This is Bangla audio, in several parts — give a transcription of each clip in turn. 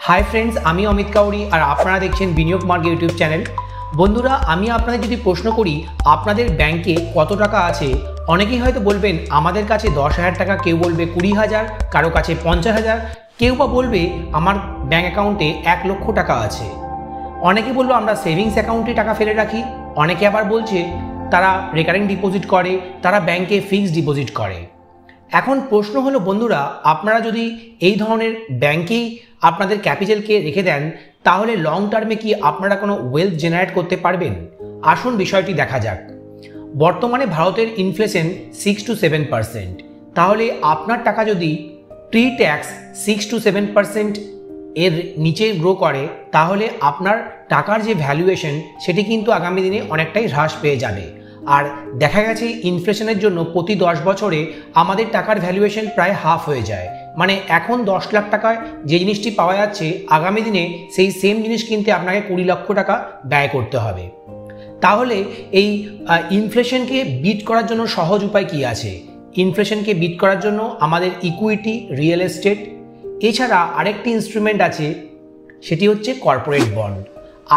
हाई फ्रेंड्स आमी अमित काउरी और आपनारा देखছেন বিনিয়োগ মার্গ ইউটিউব চ্যানেল। বন্ধুরা আমি আপনাদের যদি প্রশ্ন করি আপনাদের ব্যাংকে কত টাকা আছে, অনেকেই হয়তো বলবেন আমাদের কাছে 10,000 টাকা, কেউ বলবে 20,000, কারো কাছে 50,000, কেউ বা বলবে আমার ব্যাংক অ্যাকাউন্টে 1 লক্ষ টাকা আছে। অনেকে বলবো আমরা সেভিংস অ্যাকাউন্টে টাকা ফেলে রাখি, অনেকে আবার বলছে তারা রেকারিং ডিপোজিট করে, তারা ব্যাংকে ফিক্সড ডিপোজিট করে। এখন প্রশ্ন হলো বন্ধুরা, আপনারা যদি এই ধরনের ব্যাংকেই আপনাদের ক্যাপিটালকে রেখে দেন তাহলে লং টার্মে কি আপনারা কোনো ওয়েলথ জেনারেট করতে পারবেন? আসুন বিষয়টি দেখা যাক। বর্তমানে ভারতের ইনফ্লেশন 6 to 7%, তাহলে আপনার টাকা যদি প্রি ট্যাক্স 6 to 7% এর নিচে গ্রো করে তাহলে আপনার টাকার যে ভ্যালুয়েশন সেটি কিন্তু আগামী দিনে অনেকটাই হ্রাস পেয়ে যাবে। আর দেখা গেছে ইনফ্লেশনের জন্য প্রতি 10 বছরে আমাদের টাকার ভ্যালুয়েশন প্রায় হাফ হয়ে যায়। মানে এখন 10 লাখ টাকায় যে জিনিসটি পাওয়া যাচ্ছে আগামী দিনে সেই সেম জিনিস কিনতে আপনাকে 20 লক্ষ টাকা ব্যয় করতে হবে। তাহলে এই ইনফ্লেশনকে বিট করার জন্য সহজ উপায় কি আছে? ইনফ্লেশনকে বিট করার জন্য আমাদের ইকুইটি, রিয়েল এস্টেট, এছাড়া আরেকটি ইনস্ট্রুমেন্ট আছে, সেটি হচ্ছে কর্পোরেট বন্ড।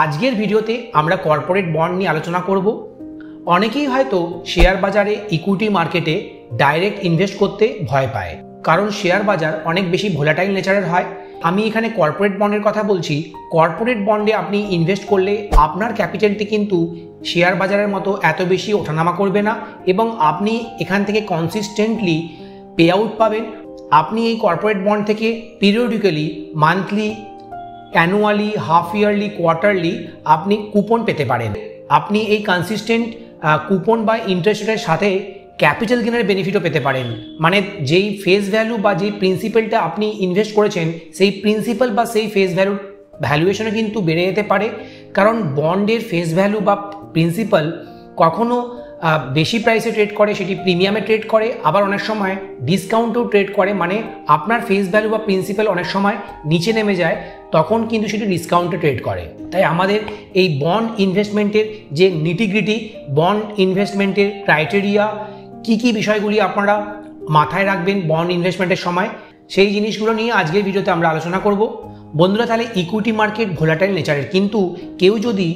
আজকের ভিডিওতে আমরা কর্পোরেট বন্ড নিয়ে আলোচনা করব। অনেকেই হয়তো শেয়ার বাজারে, ইকুইটি মার্কেটে ডাইরেক্ট ইনভেস্ট করতে ভয় পায়, কারণ শেয়ার বাজার অনেক বেশি ভোলাটাইল নেচারের হয়। আমি এখানে কর্পোরেট বন্ডের কথা বলছি। কর্পোরেট বন্ডে আপনি ইনভেস্ট করলে আপনার ক্যাপিটালটি কিন্তু শেয়ার বাজারের মতো এত বেশি ওঠানামা করবে না এবং আপনি এখান থেকে কনসিস্টেন্টলি পে আউট পাবেন। আপনি এই কর্পোরেট বন্ড থেকে periodically, monthly, annually, half yearly, quarterly আপনি কুপন পেতে পারেন। আপনি এই কনসিস্টেন্ট কুপন বা ইন্টারেস্ট রেটের সাথে ক্যাপিটাল গেনের বেনিফিটও পেতে পারেন। মানে যেই ফেস ভ্যালু বা যেই প্রিন্সিপালটা আপনি ইনভেস্ট করেছেন সেই প্রিন্সিপাল বা সেই ফেস ভ্যালুয়েশনে কিন্তু বেড়ে যেতে পারে, কারণ বন্ডের ফেস ভ্যালু বা প্রিন্সিপাল কখনো বেশি প্রাইসে ট্রেড করে, সেটি প্রিমিয়ামে ট্রেড করে, আবার অনেক সময় ডিসকাউন্টেও ট্রেড করে। মানে আপনার ফেস ভ্যালু বা প্রিন্সিপাল অনেক সময় নিচে নেমে যায়, তখন কিন্তু সেটি ডিসকাউন্টে ট্রেড করে। তাই আমাদের এই বন্ড ইনভেস্টমেন্টের যে নিটিগ্রিটি, বন্ড ইনভেস্টমেন্টের ক্রাইটেরিয়া, কি কি বিষয়গুলি আপনারা মাথায় রাখবেন বন্ড ইনভেস্টমেন্টের সময়, সেই জিনিসগুলো নিয়ে আজকের ভিডিওতে আমরা আলোচনা করব। বন্ধুরা, তাহলে ইকুইটি মার্কেট ভোলাটাইল নেচারের, কিন্তু কেউ যদি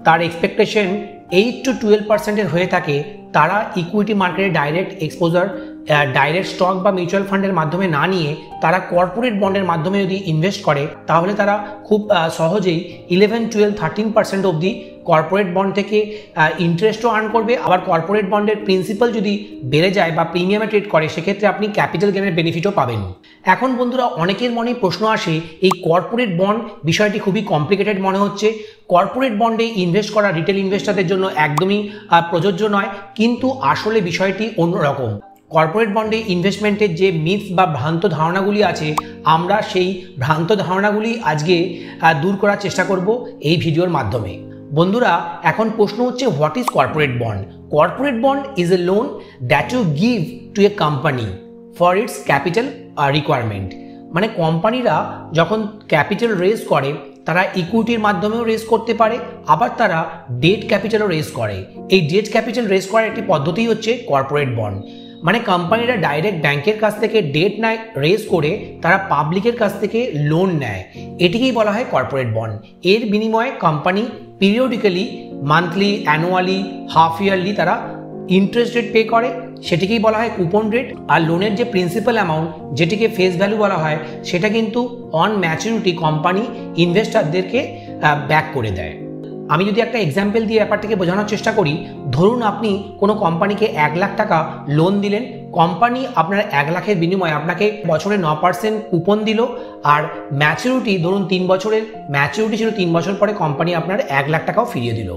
তার এক্সপেকটেশন 8 to 12% হয়ে থাকে, তারা ইকুইটি মার্কেটে ডাইরেক্ট এক্সপোজার, ডাইরেক্ট স্টক বা মিউচুয়াল ফান্ডের মাধ্যমে না নিয়ে তারা কর্পোরেট বন্ডের মাধ্যমে যদি ইনভেস্ট করে তাহলে তারা খুব সহজেই 11, 12, 13% অবধি কর্পোরেট বন্ড থেকে ইন্টারেস্টও আর্ন করবে। আবার কর্পোরেট বন্ডের প্রিন্সিপাল যদি বেড়ে যায় বা প্রিমিয়ামে ট্রেড করে সেক্ষেত্রে আপনি ক্যাপিটাল গেনের বেনিফিটও পাবেন। এখন বন্ধুরা, অনেকের মনে প্রশ্ন আসে, এই কর্পোরেট বন্ড বিষয়টি খুবই কমপ্লিকেটেড মনে হচ্ছে, কর্পোরেট বন্ডে ইনভেস্ট করা রিটেল ইনভেস্টারদের জন্য একদমই প্রযোজ্য নয়, কিন্তু আসলে বিষয়টি অন্যরকম। কর্পোরেট বন্ডে ইনভেস্টমেন্টের যে মিথ বা ভ্রান্ত ধারণাগুলি আছে, আমরা সেই ভ্রান্ত ধারণাগুলি আজকে দূর করার চেষ্টা করব এই ভিডিওর মাধ্যমে। বন্ধুরা, এখন প্রশ্ন হচ্ছে, what is corporate bond? Corporate bond is a loan that you give to a company for its capital requirement. মানে কোম্পানিরা যখন ক্যাপিটাল রেজ করে তারা ইকুইটির মাধ্যমেও রেজ করতে পারে, আবার তারা ডেট ক্যাপিটালও রেজ করে। এই ডেট ক্যাপিটাল রেজ করার একটি পদ্ধতি হচ্ছে কর্পোরেট বন্ড। মানে কোম্পানিরা ডাইরেক্ট ব্যাংকের কাছ থেকে ডেট নেয়, রেজ করে তারা পাবলিকের কাছ থেকে লোন নেয়, এটিকেই বলা হয় কর্পোরেট বন্ড। এর বিনিময়ে company periodically, monthly, annually, half yearly তারা ইন্টারেস্ট রেট পে করে, সেটিকেই বলা হয় কুপন রেট। আর লোনের যে প্রিন্সিপাল অ্যামাউন্ট, যেটিকে ফেস ভ্যালু বলা হয়, সেটা কিন্তু অন ম্যাচুরিটি কোম্পানি ইনভেস্টারদেরকে ব্যাক করে দেয়। আমি যদি একটা এক্সাম্পল দিয়ে ব্যাপারটাকে বোঝানোর চেষ্টা করি, ধরুন আপনি কোনো কোম্পানিকে 1 লাখ টাকা লোন দিলেন, কোম্পানি আপনার 1 লাখের বিনিময়ে আপনাকে বছরে 9% কুপন দিল, আর ম্যাচুরিটি ধরুন 3 বছরের ম্যাচুরিটি ছিল, 3 বছর পরে কোম্পানি আপনার 1 লাখ টাকাও ফিরিয়ে দিল।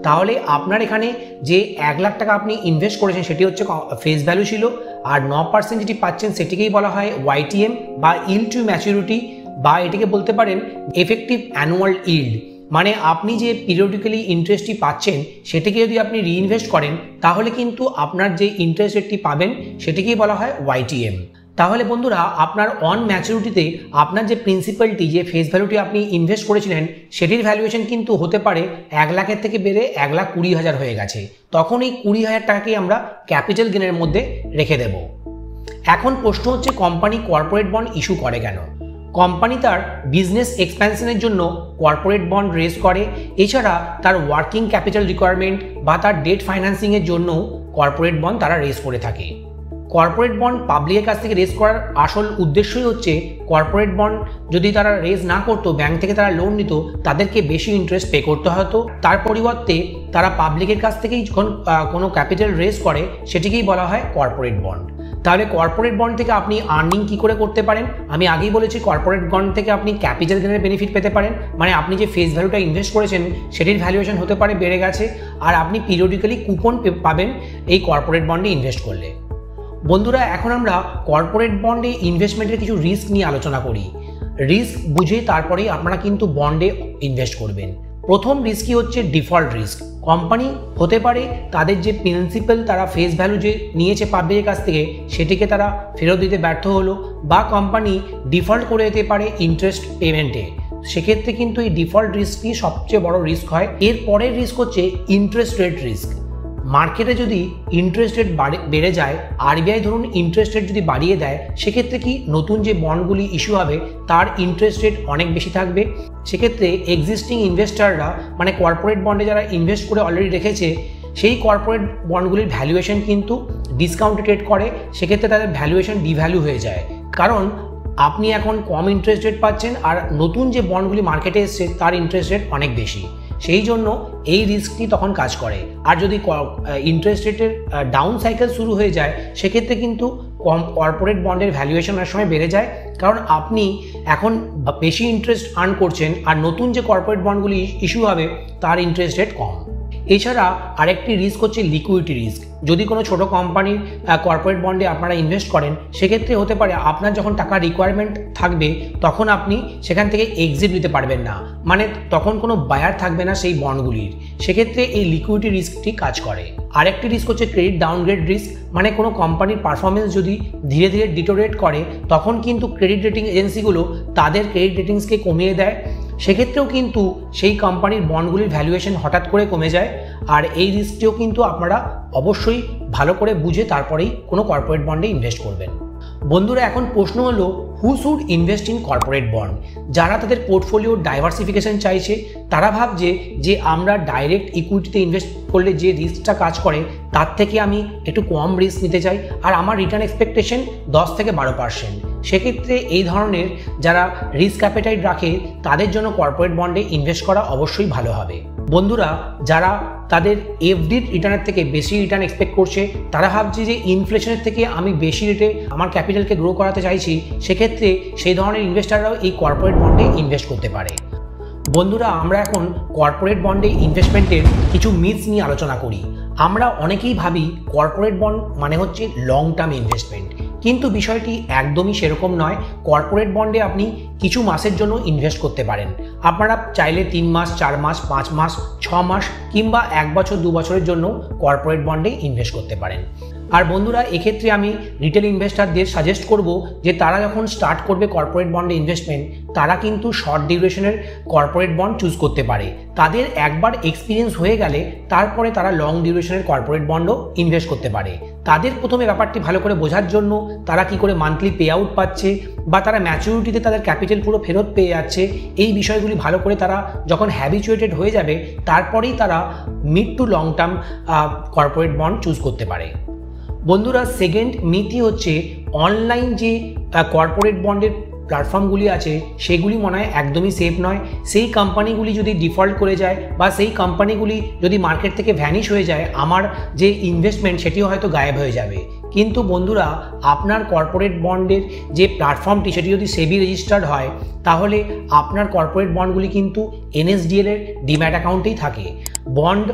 তাহলে আপনার এখানে যে 1 লাখ টাকা আপনি ইনভেস্ট করেছেন সেটি হচ্ছে ফেস ভ্যালু ছিল, আর 9% যেটি পাচ্ছেন সেটিকেই বলা হয় ওয়াইটিএম বা ইল্ড টু ম্যাচুরিটি, বা এটিকে বলতে পারেন এফেক্টিভ অ্যানুয়াল ইল্ড। মানে আপনি যে পিরিয়ডিক্যালি ইন্টারেস্টটি পাচ্ছেন সেটিকে যদি আপনি রিইনভেস্ট করেন তাহলে কিন্তু আপনার যে ইন্টারেস্ট রেটটি পাবেন সেটিকেই বলা হয় ওয়াইটিএম। তাহলে বন্ধুরা, আপনার অন ম্যাচুরিটিতে আপনার যে প্রিন্সিপালটি, যে ফেস ভ্যালুটি আপনি ইনভেস্ট করেছিলেন সেটির ভ্যালুয়েশন কিন্তু হতে পারে 1 লাখের থেকে বেড়ে 1,20,000 হয়ে গেছে। তখন এই 20,000 টাকাকেই আমরা ক্যাপিটাল গেনের মধ্যে রেখে দেব। এখন প্রশ্ন হচ্ছে, কোম্পানি কর্পোরেট বন্ড ইস্যু করে কেন? কোম্পানি তার বিজনেস এক্সপ্যানশনের জন্য কর্পোরেট বন্ড রেজ করে। এছাড়া তার ওয়ার্কিং ক্যাপিটাল রিকোয়ারমেন্ট বা তার ডেট ফাইন্যান্সিংয়ের জন্য কর্পোরেট বন্ড তারা রেজ করে থাকে। কর্পোরেট বন্ড পাবলিকের কাছ থেকে রেজ করার আসল উদ্দেশ্যই হচ্ছে কর্পোরেট বন্ড যদি তারা রেজ না করতো, ব্যাংক থেকে তারা লোন নিত, তাদেরকে বেশি ইন্টারেস্ট পে করতে হতো। তার পরিবর্তে তারা পাবলিকের কাছ থেকেই যখন কোনো ক্যাপিটাল রেজ করে সেটিকেই বলা হয় কর্পোরেট বন্ড। তাহলে কর্পোরেট বন্ড থেকে আপনি আর্নিং কী করে করতে পারেন? আমি আগেই বলেছি কর্পোরেট বন্ড থেকে আপনি ক্যাপিটাল গেনের বেনিফিট পেতে পারেন, মানে আপনি যে ফেস ভ্যালুটা ইনভেস্ট করেছেন সেটির ভ্যালুয়েশন হতে পারে বেড়ে গেছে, আর আপনি পিরিয়ডিক্যালি কুপন পাবেন এই কর্পোরেট বন্ডে ইনভেস্ট করলে। বন্ধুরা, এখন আমরা কর্পোরেট বন্ডে ইনভেস্টমেন্টের কিছু রিস্ক নিয়ে আলোচনা করি। রিস্ক বুঝে তারপরেই আপনারা কিন্তু বন্ডে ইনভেস্ট করবেন। প্রথম রিস্কই হচ্ছে ডিফল্ট রিস্ক। কোম্পানি হতে পারে তাদের যে প্রিন্সিপাল তারা ফেস ভ্যালু যে নিয়েছে পাবলিকের কাছ থেকে সেটিকে তারা ফেরত দিতে ব্যর্থ হলো, বা কোম্পানি ডিফল্ট করে দিতে পারে ইন্টারেস্ট পেমেন্টে। সেক্ষেত্রে কিন্তু এই ডিফল্ট রিস্কই সবচেয়ে বড় রিস্ক হয়। এর পরের রিস্ক হচ্ছে ইন্টারেস্ট রেট রিস্ক। মার্কেটে যদি ইন্টারেস্ট রেট বেড়ে যায়, আরবিআই ধরুন ইন্টারেস্ট রেট যদি বাড়িয়ে দেয়, সেক্ষেত্রে কি নতুন যে বন্ডগুলি ইস্যু হবে তার ইন্টারেস্ট রেট অনেক বেশি থাকবে। সেক্ষেত্রে এক্সিস্টিং ইনভেস্টাররা, মানে কর্পোরেট বন্ডে যারা ইনভেস্ট করে অলরেডি রেখেছে, সেই কর্পোরেট বন্ডগুলির ভ্যালুয়েশন কিন্তু ডিসকাউন্টেড রেট করে। সেক্ষেত্রে তাদের ভ্যালুয়েশন ডিভ্যালু হয়ে যায়, কারণ আপনি এখন কম ইন্টারেস্ট রেট পাচ্ছেন আর নতুন যে বন্ডগুলি মার্কেটে এসছে তার ইন্টারেস্ট রেট অনেক বেশি। সেই জন্য এই রিস্কটি তখন কাজ করে। আর যদি ইন্টারেস্ট রেটের ডাউন সাইকেল শুরু হয়ে যায়, সেক্ষেত্রে কিন্তু কর্পোরেট বন্ডের ভ্যালুয়েশন অনেক সময় বেড়ে যায়, কারণ আপনি এখন বেশি ইন্টারেস্ট আর্ন করছেন আর নতুন যে কর্পোরেট বন্ডগুলি ইস্যু হবে তার ইন্টারেস্ট রেট কম। এছাড়া আরেকটি রিস্ক হচ্ছে লিকুইডিটি রিস্ক। যদি কোনো ছোট কোম্পানির কর্পোরেট বন্ডে আপনারা ইনভেস্ট করেন, সেক্ষেত্রে হতে পারে আপনার যখন টাকা রিকোয়ারমেন্ট থাকবে তখন আপনি সেখান থেকে এক্সিট নিতে পারবেন না, মানে তখন কোনো বায়ার থাকবে না সেই বন্ডগুলির। সেক্ষেত্রে এই লিকুইডিটি রিস্কটি কাজ করে। আরেকটি রিস্ক হচ্ছে ক্রেডিট ডাউনগ্রেড রিস্ক, মানে কোনো কোম্পানির পারফরমেন্স যদি ধীরে ধীরে ডিটোরেট করে তখন কিন্তু ক্রেডিট রেটিং এজেন্সিগুলো তাদের ক্রেডিট রেটিংসকে কমিয়ে দেয়। সেক্ষেত্রেও কিন্তু সেই কোম্পানির বন্ডগুলির ভ্যালুয়েশন হঠাৎ করে কমে যায়। আর এই রিস্কটিও কিন্তু আপনারা অবশ্যই ভালো করে বুঝে তারপরেই কোনো কর্পোরেট বন্ডে ইনভেস্ট করবেন। বন্ধুরা, এখন প্রশ্ন হলো হু should invest in corporate bond? যারা তাদের পোর্টফোলিওর ডাইভার্সিফিকেশন চাইছে, তারা ভাবছে যে আমরা ডাইরেক্ট ইকুইটিতে ইনভেস্ট করলে যে রিস্কটা কাজ করে তার থেকে আমি একটু কম রিস্ক নিতে চাই, আর আমার রিটার্ন এক্সপেকটেশন 10 থেকে 12%। সেক্ষেত্রে এই ধরনের যারা রিস্ক অ্যাপেটাইট রাখে তাদের জন্য কর্পোরেট বন্ডে ইনভেস্ট করা অবশ্যই ভালো হবে। বন্ধুরা, যারা তাদের এফডির রিটার্নের থেকে বেশি রিটার্ন এক্সপেক্ট করছে, তারা ভাবছে যে ইনফ্লেশনের থেকে আমি বেশি রেটে আমার ক্যাপিটালকে গ্রো করাতে চাইছি, সেক্ষেত্রে সেই ধরনের ইনভেস্টাররাও এই কর্পোরেট বন্ডে ইনভেস্ট করতে পারে। বন্ধুরা, আমরা এখন কর্পোরেট বন্ডে ইনভেস্টমেন্টের কিছু মিথস নিয়ে আলোচনা করি। আমরা অনেকেই ভাবি কর্পোরেট বন্ড মানে হচ্ছে লং টার্ম ইনভেস্টমেন্ট, কিন্তু বিষয়টি একদমই সেরকম নয়। কর্পোরেট বন্ডে আপনি কিছু মাসের জন্য ইনভেস্ট করতে পারেন। আপনারা চাইলে 3 মাস, 4 মাস, 5 মাস, 6 মাস কিংবা 1 বছর, 2 বছরের জন্য কর্পোরেট বন্ডে ইনভেস্ট করতে পারেন। আর বন্ধুরা, এক্ষেত্রে আমি রিটেল ইনভেস্টারদের সাজেস্ট করব যে তারা যখন স্টার্ট করবে কর্পোরেট বন্ডে ইনভেস্টমেন্ট, তারা কিন্তু শর্ট ডিউরেশনের কর্পোরেট বন্ড চুজ করতে পারে। তাদের একবার এক্সপিরিয়েন্স হয়ে গেলে তারপরে তারা লং ডিউরেশনের কর্পোরেট বন্ডও ইনভেস্ট করতে পারে। তাদের প্রথমে ব্যাপারটি ভালো করে বোঝার জন্য তারা কি করে মান্থলি পে আউট পাচ্ছে বা তারা ম্যাচুরিটিতে তাদের ক্যাপিটাল পুরো ফেরত পেয়ে যাচ্ছে, এই বিষয়গুলি ভালো করে তারা যখন হ্যাবিচুয়েটেড হয়ে যাবে, তারপরেই তারা mid to long term corporate bond choose করতে পারে। বন্ধুরা, সেকেন্ড মিথই হচ্ছে অনলাইন যে কর্পোরেট বন্ডের প্ল্যাটফর্মগুলি আছে সেগুলি মনে হয় একদমই সেফ নয়। সেই কোম্পানিগুলি যদি ডিফল্ট করে যায় বা সেই কোম্পানিগুলি যদি মার্কেট থেকে ভ্যানিশ হয়ে যায়, আমার যে ইনভেস্টমেন্ট সেটিও হয়তো গায়েব হয়ে যাবে। কিন্তু বন্ধুরা, আপনার কর্পোরেট বন্ডের যে প্ল্যাটফর্মটি সেটি যদি সেবি রেজিস্টার্ড হয়, তাহলে আপনার কর্পোরেট বন্ডগুলি কিন্তু এনএসডিএল এর ডিম্যাট অ্যাকাউন্টেই থাকে। বন্ড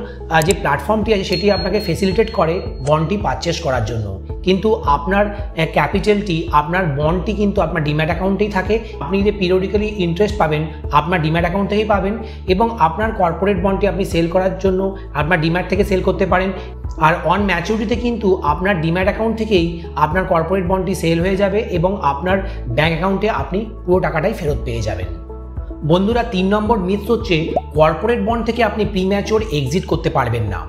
যে প্ল্যাটফর্মটি আছে সেটি আপনাকে ফেসিলিটেট করে বন্ডটি পারচেস করার জন্য, কিন্তু আপনার ক্যাপিটালটি, আপনার বন্ডটি কিন্তু আপনার ডিম্যাট অ্যাকাউন্টেই থাকে। আপনি যে পিরিয়ডিক্যালি ইন্টারেস্ট পাবেন আপনার ডিম্যাট অ্যাকাউন্ট থেকেই পাবেন, এবং আপনার কর্পোরেট বন্ডটি আপনি সেল করার জন্য আপনার ডিম্যাট থেকে সেল করতে পারেন। আর অন ম্যাচুরিটিতে কিন্তু আপনার ডিম্যাট অ্যাকাউন্ট থেকেই আপনার কর্পোরেট বন্ডটি সেল হয়ে যাবে এবং আপনার ব্যাঙ্ক অ্যাকাউন্টে আপনি পুরো টাকাটাই ফেরত পেয়ে যাবেন। বন্ধুরা, 3 নম্বর মিথ হচ্ছে কর্পোরেট বন্ড থেকে আপনি প্রিম্যাচিওর এক্সিট করতে পারবেন না।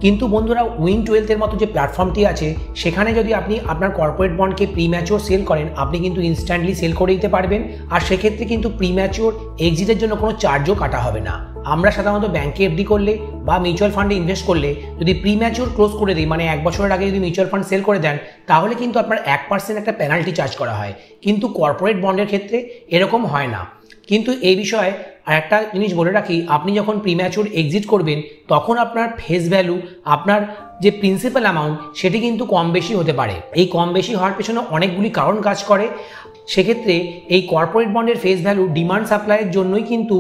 কিন্তু বন্ধুরা Win12 এর মতো যে প্ল্যাটফর্মটি আছে সেখানে যদি আপনি আপনার কর্পোরেট বন্ডকে প্রিম্যাচিওর সেল করেন, আপনি কিন্তু ইনস্ট্যান্টলি সেল করে দিতে পারবেন। আর সেক্ষেত্রে কিন্তু প্রিম্যাচিওর এক্সিটের জন্য কোনো চার্জও কাটা হবে না। আমরা সাধারণত ব্যাংকে এফডি করলে বা মিউচুয়াল ফান্ডে ইনভেস্ট করলে যদি প্রিম্যাচিওর ক্লোজ করে দিই, মানে 1 বছরের আগে যদি মিউচুয়াল ফান্ড সেল করে দেন, তাহলে কিন্তু আপনার 1% একটা পেনাল্টি চার্জ করা হয়। কিন্তু কর্পোরেট বন্ডের ক্ষেত্রে এরকম হয় না। কিন্তু এই বিষয়ে আর একটা জিনিস বলে রাখি, আপনি যখন প্রিম্যাচিওর এক্সিট করবেন তখন আপনার ফেস ভ্যালু, আপনার যে প্রিন্সিপাল অ্যামাউন্ট, সেটি কিন্তু কম বেশি হতে পারে। এই কম বেশি হওয়ার পেছনে অনেকগুলি কারণ কাজ করে। সেক্ষেত্রে এই কর্পোরেট বন্ডের ফেস ভ্যালু ডিমান্ড সাপ্লাইয়ের জন্যই কিন্তু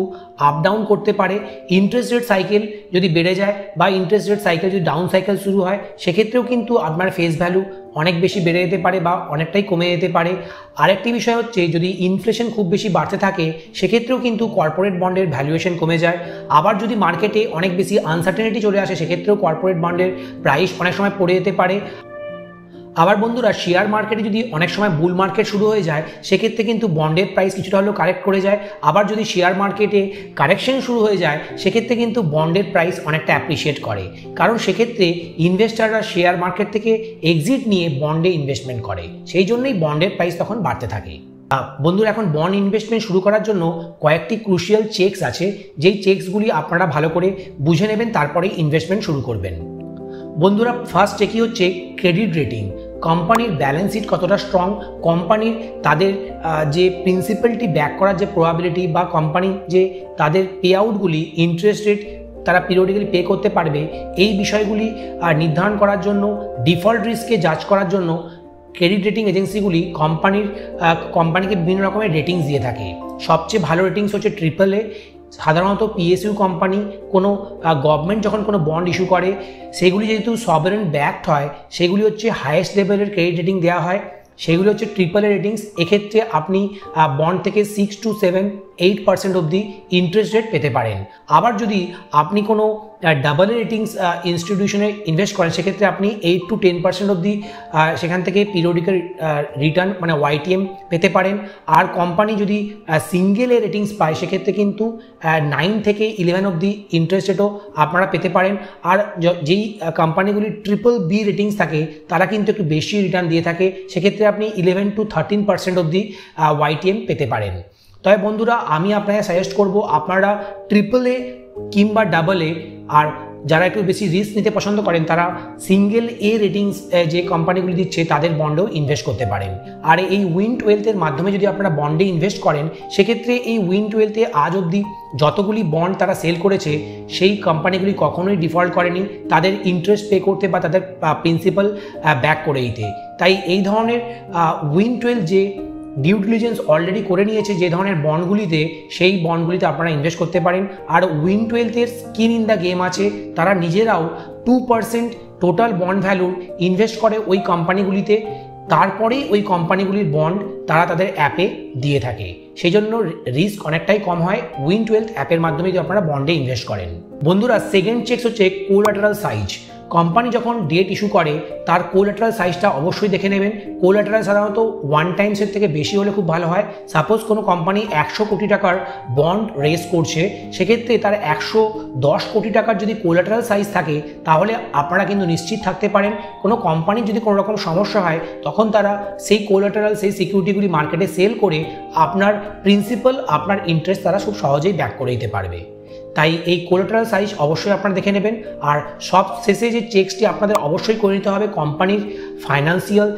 আপ ডাউন করতে পারে। ইন্টারেস্ট রেট সাইকেল যদি বেড়ে যায় বা ইন্টারেস্ট রেট সাইকেল যদি ডাউন সাইকেল শুরু হয়, সেক্ষেত্রেও কিন্তু আপনার ফেস ভ্যালু অনেক বেশি বেড়ে যেতে পারে বা অনেকটাই কমে যেতে পারে। আরেকটি বিষয় হচ্ছে, যদি ইনফ্লেশন খুব বেশি বাড়তে থাকে সেক্ষেত্রেও কিন্তু কর্পোরেট বন্ডের ভ্যালুয়েশন কমে যায়। আবার যদি মার্কেটে অনেক বেশি আনসার্টেনিটি চলে আসে, সেক্ষেত্রেও কর্পোরেট বন্ডের প্রাইস অনেক সময় পড়ে যেতে পারে। আবার বন্ধুরা, শেয়ার মার্কেটে যদি অনেক সময় বুল মার্কেট শুরু হয়ে যায়, সেক্ষেত্রে কিন্তু বন্ডের প্রাইস কিছুটা হলেও কারেক্ট করে যায়। আবার যদি শেয়ার মার্কেটে কারেকশন শুরু হয়ে যায়, সেক্ষেত্রে কিন্তু বন্ডের প্রাইস অনেকটা অ্যাপ্রিসিয়েট করে, কারণ সেক্ষেত্রে ইনভেস্টাররা শেয়ার মার্কেট থেকে এক্সিট নিয়ে বন্ডে ইনভেস্টমেন্ট করে, সেই জন্যই বন্ডের প্রাইস তখন বাড়তে থাকে। বন্ধুরা, এখন বন্ড ইনভেস্টমেন্ট শুরু করার জন্য কয়েকটি ক্রুশিয়াল চেকস আছে, যেই চেকসগুলি আপনারা ভালো করে বুঝে নেবেন, তারপরে ইনভেস্টমেন্ট শুরু করবেন। বন্ধুরা, ফার্স্ট চেকই হচ্ছে ক্রেডিট রেটিং। কোম্পানির ব্যালেন্স শিট কতটা স্ট্রং, কোম্পানির তাদের যে প্রিন্সিপালটি ব্যাক করার যে প্রবাবিলিটি, বা কোম্পানি যে তাদের পে আউটগুলি, ইন্টারেস্ট রেট তারা পিরিয়ডিক্যালি পে করতে পারবে, এই বিষয়গুলি নির্ধারণ করার জন্য, ডিফল্ট রিস্ককে জাজ করার জন্য ক্রেডিট রেটিং এজেন্সিগুলি কোম্পানিকে বিভিন্ন রকমের রেটিংস দিয়ে থাকে। সবচেয়ে ভালো রেটিংস হচ্ছে AAA। সাধারণত পিএসইউ কোম্পানি কোনো গভর্নমেন্ট যখন কোনো বন্ড ইস্যু করে, সেগুলি যেহেতু সভারেন ব্যাকড হয়, সেগুলি হচ্ছে হাইয়েস্ট লেভেলের ক্রেডিট রেটিং দেওয়া হয়, সেগুলি হচ্ছে AAA রেটিংস। এক্ষেত্রে আপনি বন্ড থেকে 6 to 7-8% অবধি ইন্টারেস্ট রেট পেতে পারেন। আবার যদি আপনি কোনো AA রেটিংস ইনস্টিটিউশনে ইনভেস্ট করেন, সেক্ষেত্রে আপনি 8 to 10% অবধি সেখান থেকে পিরিয়ডিক্যাল রিটার্ন মানে YTM পেতে পারেন। আর কোম্পানি যদি সিঙ্গেল এ রেটিংস পায়, সেক্ষেত্রে কিন্তু 9 থেকে 11 অবধি ইন্টারেস্ট রেটও আপনারা পেতে পারেন। আর যেই কোম্পানিগুলি BBB রেটিংস থাকে, তারা কিন্তু একটু বেশি রিটার্ন দিয়ে থাকে, সেক্ষেত্রে আপনি 11 to 13% অবধি YTM পেতে পারেন। তবে বন্ধুরা, আমি আপনাকে সাজেস্ট করব আপনারা AAA কিংবা AA, আর যারা একটু বেশি রিস্ক নিতে পছন্দ করেন, তারা সিঙ্গেল এ রেটিংস যে কোম্পানিগুলি দিচ্ছে তাদের বন্ডেও ইনভেস্ট করতে পারেন। আর এই Win12 এর মাধ্যমে যদি আপনারা বন্ডে ইনভেস্ট করেন, সেক্ষেত্রে এই Win12 আজ অবধি যতগুলি বন্ড তারা সেল করেছে, সেই কোম্পানিগুলি কখনোই ডিফল্ট করেনি তাদের ইন্টারেস্ট পে করতে বা তাদের প্রিন্সিপাল ব্যাক করে দিতে। তাই এই ধরনের Win12 যে ডিউ ডিলিজেন্স অলরেডি করে নিয়েছে যে ধরনের বন্ডগুলিতে, সেই বন্ডগুলিতে আপনারা ইনভেস্ট করতে পারেন। আর Win12 এর স্কিন ইন দ্য গেম আছে, তারা নিজেরাও 2% টোটাল বন্ড ভ্যালুর ইনভেস্ট করে ওই কোম্পানিগুলিতে, তারপরেই ওই কোম্পানিগুলির বন্ড তারা তাদের অ্যাপে দিয়ে থাকে। সেই জন্য রিস্ক অনেকটাই কম হয় Win12 অ্যাপের মাধ্যমে যদি আপনারা বন্ডে ইনভেস্ট করেন। বন্ধুরা, সেকেন্ড চেকস হচ্ছে কোলাটারাল সাইজ। কোম্পানি যখন ডেট ইস্যু করে, তার কোলাটারাল সাইজটা অবশ্যই দেখে নেবেন। কোলাটারাল সাধারণত 1 টাইমসের থেকে বেশি হলে খুব ভালো হয়। সাপোজ কোনো কোম্পানি 100 কোটি টাকার বন্ড রেজ করছে, সেক্ষেত্রে তার 110 কোটি টাকার যদি কোলাটারাল সাইজ থাকে, তাহলে আপনারা কিন্তু নিশ্চিত থাকতে পারেন কোনো কোম্পানির যদি কোনো রকম সমস্যা হয়, তখন তারা সেই কোলাটারাল, সেই সিকিউরিটিগুলি মার্কেটে সেল করে আপনার প্রিন্সিপাল, আপনার ইন্টারেস্ট তারা খুব সহজেই ব্যাক করে দিতে পারবে। তাই এই কোলাটারাল সাইজ অবশ্যই আপনারা দেখে নেবেন। আর সব শেষে যে চেকসটি আপনাদের অবশ্যই করে নিতে হবে, কোম্পানির ফাইন্যান্সিয়াল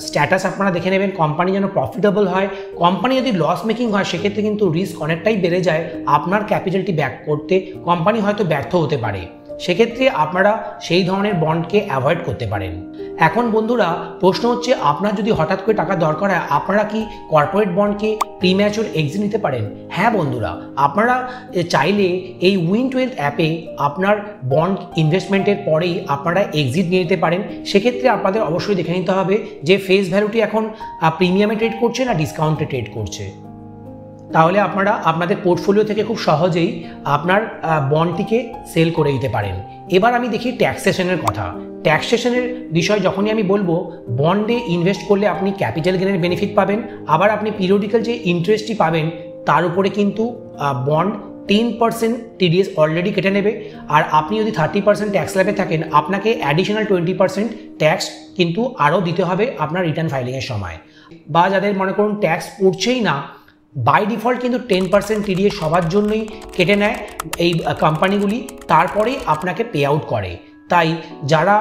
স্ট্যাটাস আপনারা দেখে নেবেন, কোম্পানি যেন প্রফিটেবল হয়। কোম্পানি যদি লস মেকিং হয়, সেক্ষেত্রে কিন্তু রিস্ক অনেকটাই বেড়ে যায়, আপনার ক্যাপিটালটি ব্যাক করতে কোম্পানি হয়তো ব্যর্থ হতে পারে। সেক্ষেত্রে আপনারা সেই ধরনের বন্ডকে অ্যাভয়েড করতে পারেন। এখন বন্ধুরা, প্রশ্ন হচ্ছে, আপনার যদি হঠাৎ করে টাকা দরকার হয়, আপনারা কি কর্পোরেট বন্ডকে প্রিম্যাচিওর এক্সিট নিতে পারেন? হ্যাঁ বন্ধুরা, আপনারা চাইলে এই Win12 অ্যাপে আপনার বন্ড ইনভেস্টমেন্টের পরেই আপনারা এক্সিট নিয়ে নিতে পারেন। সেক্ষেত্রে আপনাদের অবশ্যই দেখে নিতে হবে যে ফেস ভ্যালুটি এখন প্রিমিয়ামে ট্রেড করছে না ডিসকাউন্টে ট্রেড করছে। তাহলে আপনারা আপনাদের পোর্টফোলিও থেকে খুব সহজেই আপনার বন্ডটিকে সেল করে দিতে পারেন। এবার আমি দেখি ট্যাক্সেশনের কথা। ট্যাক্সেশনের বিষয় যখনই আমি বলবো, বন্ডে ইনভেস্ট করলে আপনি ক্যাপিটাল গেনের বেনিফিট পাবেন, আবার আপনি পিরিয়ডিক্যাল যে ইন্টারেস্টটি পাবেন তার উপরে কিন্তু বন্ড 10% TDS অলরেডি কেটে নেবে। আর আপনি যদি 30% ট্যাক্স স্ল্যাবে থাকেন, আপনাকে অ্যাডিশনাল 20% ট্যাক্স কিন্তু আরও দিতে হবে আপনার রিটার্ন ফাইলিংয়ের সময়। বা যাদের মনে করুন ট্যাক্স পড়ছেই না, বাই ডিফল্ট কিন্তু 10% TDS সবার জন্যই কেটে নেয় এই কোম্পানিগুলি, তারপরেই আপনাকে পে আউট করে। তাই যারা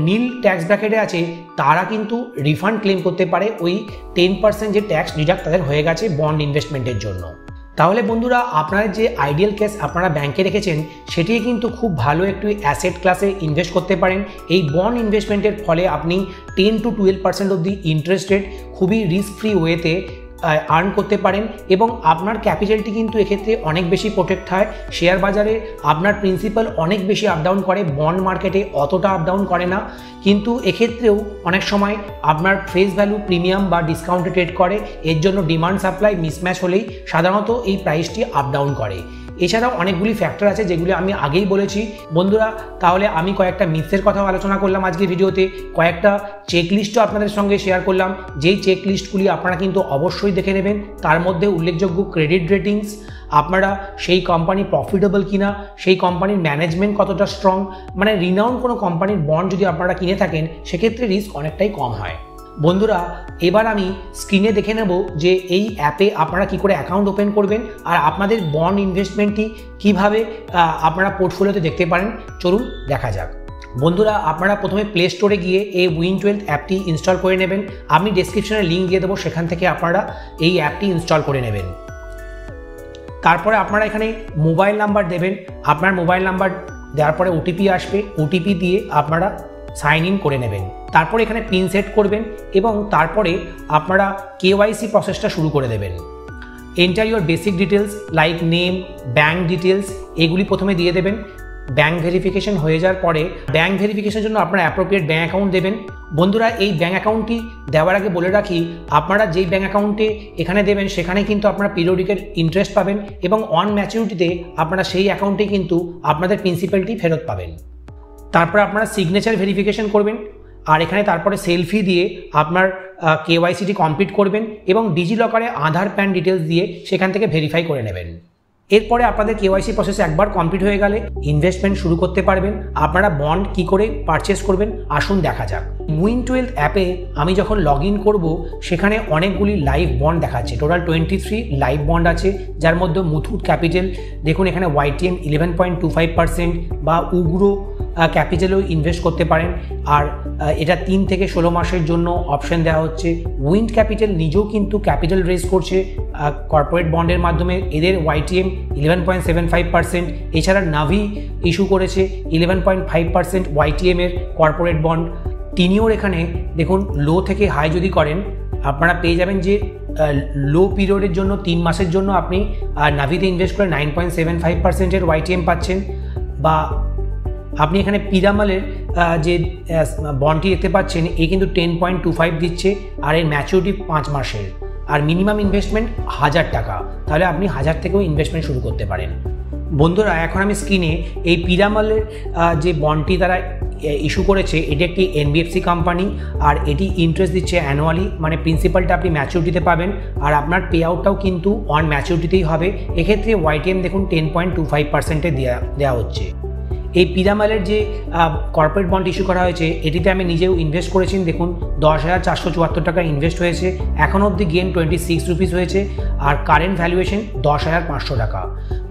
নীল ট্যাক্স ব্র্যাকেটে আছে তারা কিন্তু রিফান্ড ক্লেম করতে পারে ওই 10% যে ট্যাক্স ডিডাক্ট তাদের হয়ে গেছে বন্ড ইনভেস্টমেন্টের জন্য। তাহলে বন্ধুরা, আপনারা যে আইডিয়াল কেস আপনারা ব্যাংকে রেখেছেন সেটি কিন্তু খুব ভালো একটি অ্যাসেট ক্লাসে ইনভেস্ট করতে পারেন। এই বন্ড ইনভেস্টমেন্টের ফলে আপনি 10 to 12% অবধি ইন্টারেস্ট রেট খুবই রিস্ক ফ্রি ওয়েতে আর্ন করতে পারেন এবং আপনার ক্যাপিটালটি কিন্তু এক্ষেত্রে অনেক বেশি প্রোটেক্ট হয়। শেয়ার বাজারে আপনার প্রিন্সিপাল অনেক বেশি আপ ডাউন করে, বন্ড মার্কেটে অতটা আপ ডাউন করে না, কিন্তু এক্ষেত্রেও অনেক সময় আপনার ফেস ভ্যালু প্রিমিয়াম বা ডিসকাউন্টে ট্রেড করে। এর জন্য ডিমান্ড সাপ্লাই মিসম্যাচ হলেই সাধারণত এই প্রাইসটি আপ ডাউন করে। এছাড়াও অনেকগুলি ফ্যাক্টর আছে যেগুলি আমি আগেই বলেছি। বন্ধুরা, তাহলে আমি কয়েকটা মিথসের কথাও আলোচনা করলাম আজকের ভিডিওতে, কয়েকটা চেকলিস্টও আপনাদের সঙ্গে শেয়ার করলাম, যেই চেকলিস্টগুলি আপনারা কিন্তু অবশ্যই দেখে নেবেন। তার মধ্যে উল্লেখযোগ্য ক্রেডিট রেটিংস, আপনারা সেই কোম্পানি প্রফিটেবল কিনা, সেই কোম্পানির ম্যানেজমেন্ট কতটা স্ট্রং, মানে রিনাউন্ড কোনো কোম্পানির বন্ড যদি আপনারা কিনে থাকেন সেক্ষেত্রে রিস্ক অনেকটাই কম হয়। বন্ধুরা, এবার আমি স্ক্রিনে দেখে নেব যে এই অ্যাপে আপনারা কি করে অ্যাকাউন্ট ওপেন করবেন আর আপনাদের বন্ড ইনভেস্টমেন্টটি কিভাবে আপনারা পোর্টফোলিওতে দেখতে পারেন। চলুন দেখা যাক। বন্ধুরা, আপনারা প্রথমে প্লে স্টোরে গিয়ে এই উইন12 অ্যাপটি ইনস্টল করে নেবেন। আমি ডেসক্রিপশনে লিঙ্ক দিয়ে দেবো, সেখান থেকে আপনারা এই অ্যাপটি ইনস্টল করে নেবেন। তারপরে আপনারা এখানে মোবাইল নাম্বার দেবেন। আপনার মোবাইল নাম্বার দেওয়ার পরে ওটিপি আসবে, ওটিপি দিয়ে আপনারা সাইন ইন করে নেবেন। তারপর এখানে পিন সেট করবেন এবং তারপরে আপনারা KYC প্রসেসটা শুরু করে দেবেন। Enter your basic details like name, bank details, এগুলি প্রথমে দিয়ে দেবেন। ব্যাঙ্ক ভেরিফিকেশন হয়ে যাওয়ার পরে ব্যাঙ্ক ভেরিফিকেশনের জন্য আপনারা অ্যাপ্রোপ্রিয়েট ব্যাঙ্ক অ্যাকাউন্ট দেবেন। বন্ধুরা, এই ব্যাঙ্ক অ্যাকাউন্টটি দেওয়ার আগে বলে রাখি, আপনারা যেই ব্যাঙ্ক অ্যাকাউন্টে এখানে দেবেন সেখানে কিন্তু আপনারা পিরিয়ডিকের ইন্টারেস্ট পাবেন এবং অন ম্যাচুরিটিতে আপনারা সেই অ্যাকাউন্টে কিন্তু আপনাদের প্রিন্সিপালটি ফেরত পাবেন। তারপর আপনারা সিগনেচার ভেরিফিকেশন করবেন আর এখানে তারপরে সেলফি দিয়ে আপনার KYCটি কমপ্লিট করবেন এবং ডিজিলকারে আধার প্যান ডিটেলস দিয়ে সেখান থেকে ভেরিফাই করে নেবেন। এরপরে আপনাদের KYC প্রসেস একবার কমপ্লিট হয়ে গেলে ইনভেস্টমেন্ট শুরু করতে পারবেন। আপনারা বন্ড কি করে পারচেস করবেন আসুন দেখা যাক। উইন12 অ্যাপে আমি যখন লগ ইন করবো সেখানে অনেকগুলি লাইভ বন্ড দেখাচ্ছে। টোটাল 23 লাইভ বন্ড আছে, যার মধ্যে মুথুট ক্যাপিটাল দেখুন এখানে YTM 11.25% বা উগ্র ক্যাপিটালেও ইনভেস্ট করতে পারেন। আর এটা 3 থেকে 16 মাসের জন্য অপশন দেওয়া হচ্ছে। উইন্ড ক্যাপিটাল নিজেও কিন্তু ক্যাপিটাল রেজ করছে কর্পোরেট বন্ডের মাধ্যমে, এদের YTM 11.75%। এছাড়া নাভি ইস্যু করেছে 11.5% YTM এর কর্পোরেট বন্ড। টিনিওর এখানে দেখুন লো থেকে হাই যদি করেন আপনারা পেয়ে যাবেন যে লো পিরিয়ডের জন্য 3 মাসের জন্য আপনি নাভিতে ইনভেস্ট করে 9.75% YTM পাচ্ছেন। বা আপনি এখানে পিরামালের যে বন্ডটি দেখতে পাচ্ছেন এ কিন্তু 10.25 দিচ্ছে আর এর ম্যাচুরিটি 5 মাসের, আর মিনিমাম ইনভেস্টমেন্ট 1000 টাকা। তাহলে আপনি 1000 থেকেও ইনভেস্টমেন্ট শুরু করতে পারেন। বন্ধুরা, এখন আমি স্ক্রিনে এই পিরামালের যে বন্ডটি তারা ইস্যু করেছে, এটি একটি NBFC কোম্পানি আর এটি ইন্টারেস্ট দিচ্ছে অ্যানুয়ালি, মানে প্রিন্সিপালটা আপনি ম্যাচুরিটিতে পাবেন আর আপনার পে আউটটাও কিন্তু অন ম্যাচুরিটিতেই হবে। এক্ষেত্রে YTM দেখুন 10.25%-এ দেওয়া হচ্ছে। এই পিরামালের যে কর্পোরেট বন্ড ইস্যু করা হয়েছে এটিতে আমি নিজেও ইনভেস্ট করেছি। দেখুন 10,474 টাকা ইনভেস্ট হয়েছে, এখন অবধি গেন 26 রুপিস হয়েছে আর কারেন্ট ভ্যালুয়েশন 10,500 টাকা।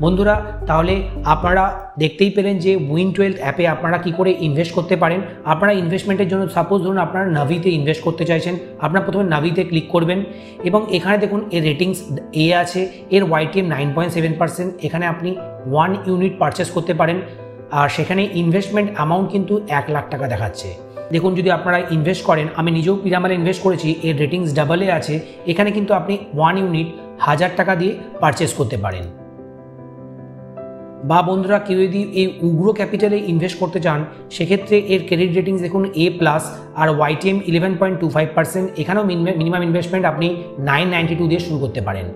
বন্ধুরা, তাহলে আপনারা দেখতেই পেলেন যে উইন12 অ্যাপে আপনারা কি করে ইনভেস্ট করতে পারেন। আপনারা ইনভেস্টমেন্টের জন্য সাপোজ ধরুন আপনারা নাভিতে ইনভেস্ট করতে চাইছেন, আপনারা প্রথমে নাভিতে ক্লিক করবেন এবং এখানে দেখুন এর রেটিংস A আছে, এর YTM 9.7%। এখানে আপনি 1 ইউনিট পারচেস করতে পারেন আর সেখানে ইনভেস্টমেন্ট অ্যামাউন্ট কিন্তু 1 লাখ টাকা দেখাচ্ছে। দেখুন যদি আপনারা ইনভেস্ট করেন, আমি নিজেও পিরামালে ইনভেস্ট করেছি, এর রেটিংস ডাবলে আছে, এখানে কিন্তু আপনি 1 ইউনিট 1000 টাকা দিয়ে পারচেস করতে পারেন। বা বন্ধুরা, কেউ যদি এই উগ্র ক্যাপিটালে ইনভেস্ট করতে চান সেক্ষেত্রে এর ক্রেডিট রেটিংস দেখুন A+ আর YTM 11.25%। এখানেও মিনিমাম ইনভেস্টমেন্ট আপনি 992 দিয়ে শুরু করতে পারেন।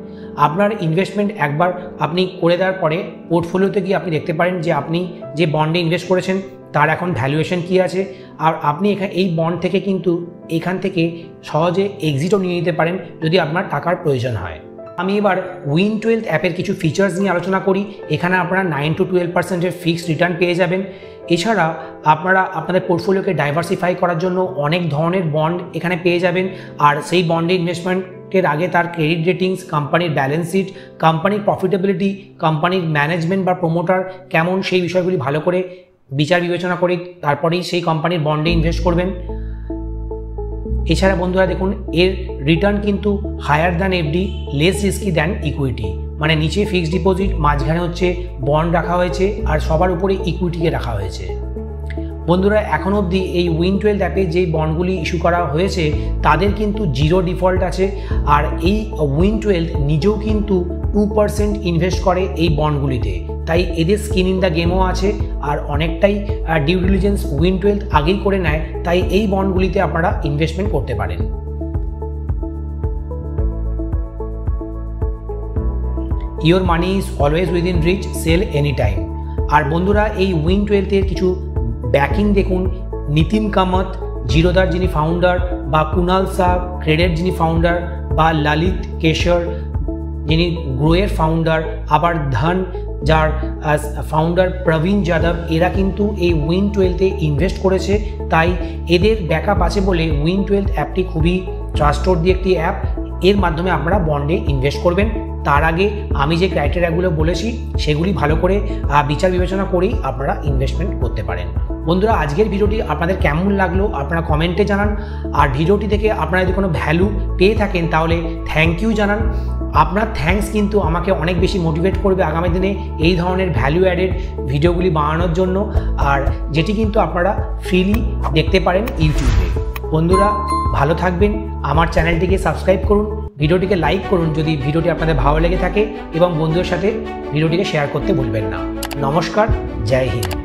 আপনার ইনভেস্টমেন্ট একবার আপনি করে দেওয়ার পরে পোর্টফোলিওতে গিয়ে আপনি দেখতে পারেন যে আপনি যে বন্ডে ইনভেস্ট করেছেন তার এখন ভ্যালুয়েশন কী আছে, আর আপনি এই বন্ড থেকে কিন্তু এখান থেকে সহজে এক্সিটও নিয়ে নিতে পারেন যদি আপনার টাকার প্রয়োজন হয়। আমি এবার Win12 অ্যাপের কিছু ফিচার্স নিয়ে আলোচনা করি। এখানে আপনারা 9 to 12% ফিক্সড রিটার্ন পেয়ে যাবেন। এছাড়া আপনারা আপনাদের পোর্টফোলিওকে ডাইভার্সিফাই করার জন্য অনেক ধরনের বন্ড এখানে পেয়ে যাবেন। আর সেই বন্ডে ইনভেস্টমেন্টের আগে তার ক্রেডিট রেটিংস, কোম্পানির ব্যালেন্স শিট, কোম্পানির প্রফিটেবিলিটি, কোম্পানির ম্যানেজমেন্ট বা প্রমোটার কেমন, সেই বিষয়গুলি ভালো করে বিচার বিবেচনা করে তারপরেই সেই কোম্পানির বন্ডে ইনভেস্ট করবেন। এছাড়া বন্ধুরা দেখুন, এর রিটার্ন কিন্তু higher than FD, less risky than equity. মানে নিচে ফিক্সড ডিপোজিট, মাঝখানে হচ্ছে বন্ড রাখা হয়েছে, আর সবার উপরে ইকুইটিকে রাখা হয়েছে। বন্ধুরা এখন অবধি এই Win12 অ্যাপে যেই বন্ডগুলি ইস্যু করা হয়েছে তাদের কিন্তু 0 ডিফল্ট আছে। আর এই Win12 নিজেও কিন্তু 2% ইনভেস্ট করে এই বন্ডগুলিতে, তাই এদের স্কিন ইন দ্য গেমও আছে। আর অনেকটাই ডিউ ডিলিজেন্স Win12 আগেই করে নেয়, তাই এই বন্ডগুলিতে আপনারা ইনভেস্টমেন্ট করতে পারেন। Your money is always within reach, sell any time. আর বন্ধুরা এই Win12 এর কিছু ব্যাকিং দেখুন, নিতিন কামত জিরোদার যিনি ফাউন্ডার, বা কুনাল শাহ ক্রেডের যিনি ফাউন্ডার, বা ললিত কেশর যিনি গ্রোয়ের ফাউন্ডার, আবার ধন যার ফাউন্ডার প্রবীণ যাদব, এরা কিন্তু এই Win12-তে ইনভেস্ট করেছে। তাই এদের ব্যাকআপ আছে বলে Win12 অ্যাপটি খুবই ট্রাস্টওয়ার্দি একটি অ্যাপ। এর মাধ্যমে আপনারা বন্ডে ইনভেস্ট করবেন। তার আগে আমি যে ক্রাইটেরিয়াগুলো বলেছি সেগুলি ভালো করে বিচার বিবেচনা করেই আপনারা ইনভেস্টমেন্ট করতে পারেন। বন্ধুরা আজকের ভিডিওটি আপনাদের কেমন লাগলো আপনারা কমেন্টে জানান। আর ভিডিওটি থেকে আপনারা যদি কোনো ভ্যালু পেয়ে থাকেন তাহলে থ্যাংক ইউ জানান। আপনার থ্যাঙ্কস কিন্তু আমাকে অনেক বেশি মোটিভেট করবে আগামী দিনে এই ধরনের ভ্যালু অ্যাডেড ভিডিওগুলি বানানোর জন্য, আর যেটি কিন্তু আপনারা ফ্রিলি দেখতে পারেন ইউটিউবে। বন্ধুরা ভালো থাকবেন, আমার চ্যানেলটিকে সাবস্ক্রাইব করুন, ভিডিওটিকে লাইক করুন যদি ভিডিওটি আপনাদের ভালো লেগে থাকে, এবং বন্ধুদের সাথে ভিডিওটিকে শেয়ার করতে ভুলবেন না। নমস্কার, জয় হিন্দ।